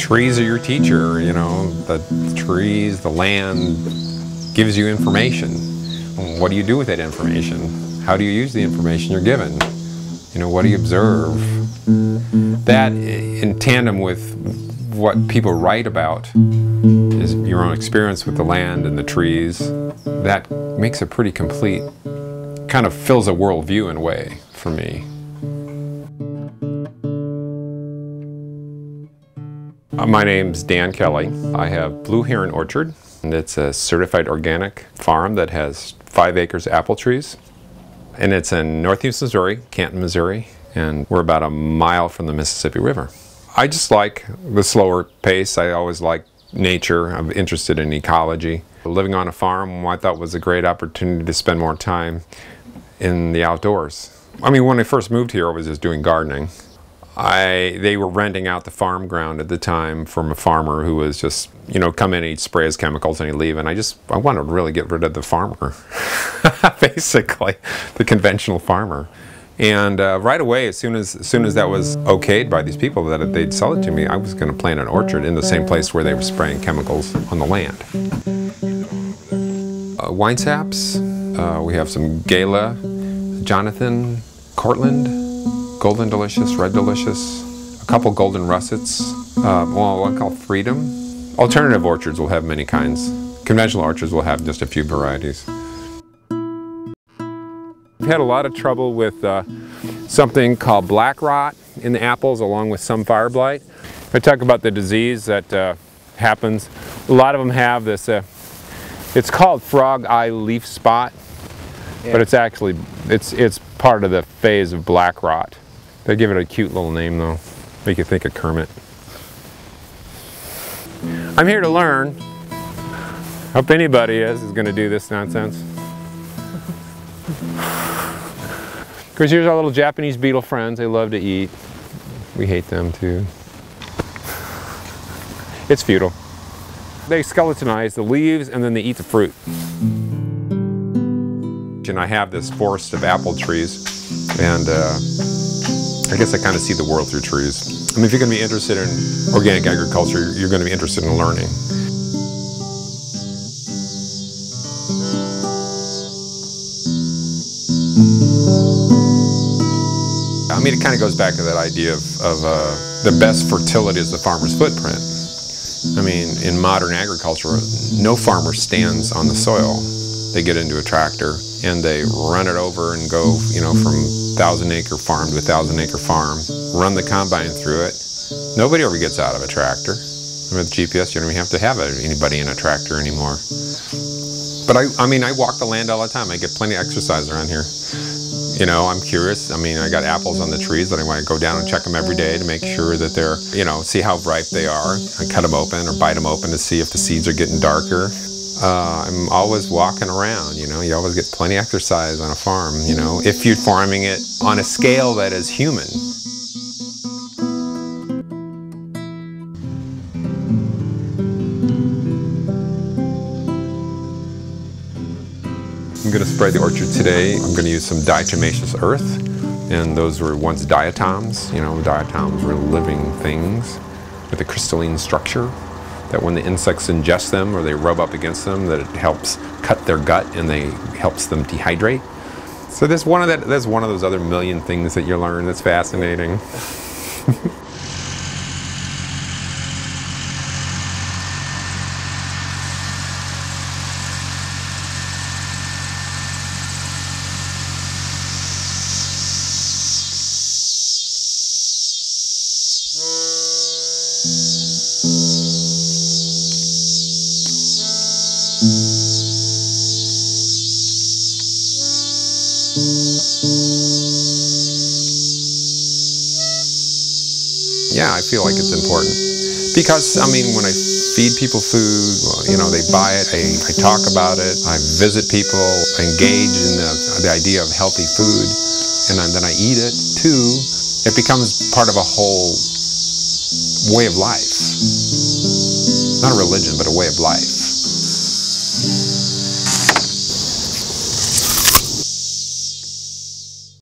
trees are your teacher, you know, the trees, the land gives you information. What do you do with that information? How do you use the information you're given? You know, what do you observe? That, in tandem with what people write about, is your own experience with the land and the trees. That makes it pretty complete. Kind of fills a worldview in a way for me. My name's Dan Kelly. I have Blue Heron Orchard, and it's a certified organic farm that has 5 acres of apple trees. And it's in northeast Missouri, Canton, Missouri, and we're about a mile from the Mississippi River. I just like the slower pace. I always like nature. I'm interested in ecology. Living on a farm, I thought was a great opportunity to spend more time in the outdoors. I mean, when I first moved here, I was just doing gardening. They were renting out the farm ground at the time from a farmer who was just, you know, come in and he'd spray his chemicals and he'd leave. And I wanted to really get rid of the farmer, basically, the conventional farmer. And right away, as soon as that was okayed by these people that they'd sell it to me, I was going to plant an orchard in the same place where they were spraying chemicals on the land. Wine saps, we have some Gala, Jonathan, Cortland, Golden Delicious, Red Delicious, a couple Golden Russets, one called Freedom. Alternative orchards will have many kinds. Conventional orchards will have just a few varieties. We've had a lot of trouble with something called black rot in the apples, along with some fire blight. I talk about the disease that happens. A lot of them have this, it's called frog eye leaf spot, but it's actually, it's part of the phase of black rot. They give it a cute little name though, make you think of Kermit. I'm here to learn. Hope anybody is going to do this nonsense. Because here's our little Japanese beetle friends. They love to eat. We hate them too. It's futile. They skeletonize the leaves and then they eat the fruit. And I have this forest of apple trees, and I guess I kind of see the world through trees. I mean, if you're going to be interested in organic agriculture, you're going to be interested in learning. I mean, it kind of goes back to that idea of the best fertility is the farmer's footprint. I mean, in modern agriculture, no farmer stands on the soil. They get into a tractor and they run it over and go, you know, from 1,000-acre farm to 1,000-acre farm, run the combine through it. Nobody ever gets out of a tractor. With GPS, you don't even have to have anybody in a tractor anymore. But I mean, I walk the land all the time. I get plenty of exercise around here. You know, I'm curious. I mean, I got apples on the trees that I want to go down and check them every day to make sure that they're, you know, see how ripe they are. I cut them open or bite them open to see if the seeds are getting darker. I'm always walking around, you know, you always get plenty of exercise on a farm, you know, if you're farming it on a scale that is human. I'm going to spray the orchard today. I'm going to use some diatomaceous earth, and those were once diatoms. You know, diatoms were living things with a crystalline structure that when the insects ingest them or they rub up against them, that it helps cut their gut and helps them dehydrate. So there's one of those other million things that you learn that's fascinating. Yeah, I feel like it's important. Because, I mean, when I feed people food, well, you know, they buy it, I talk about it, I visit people, I engage in the idea of healthy food, and then I eat it too, it becomes part of a whole way of life. Not a religion, but a way of life.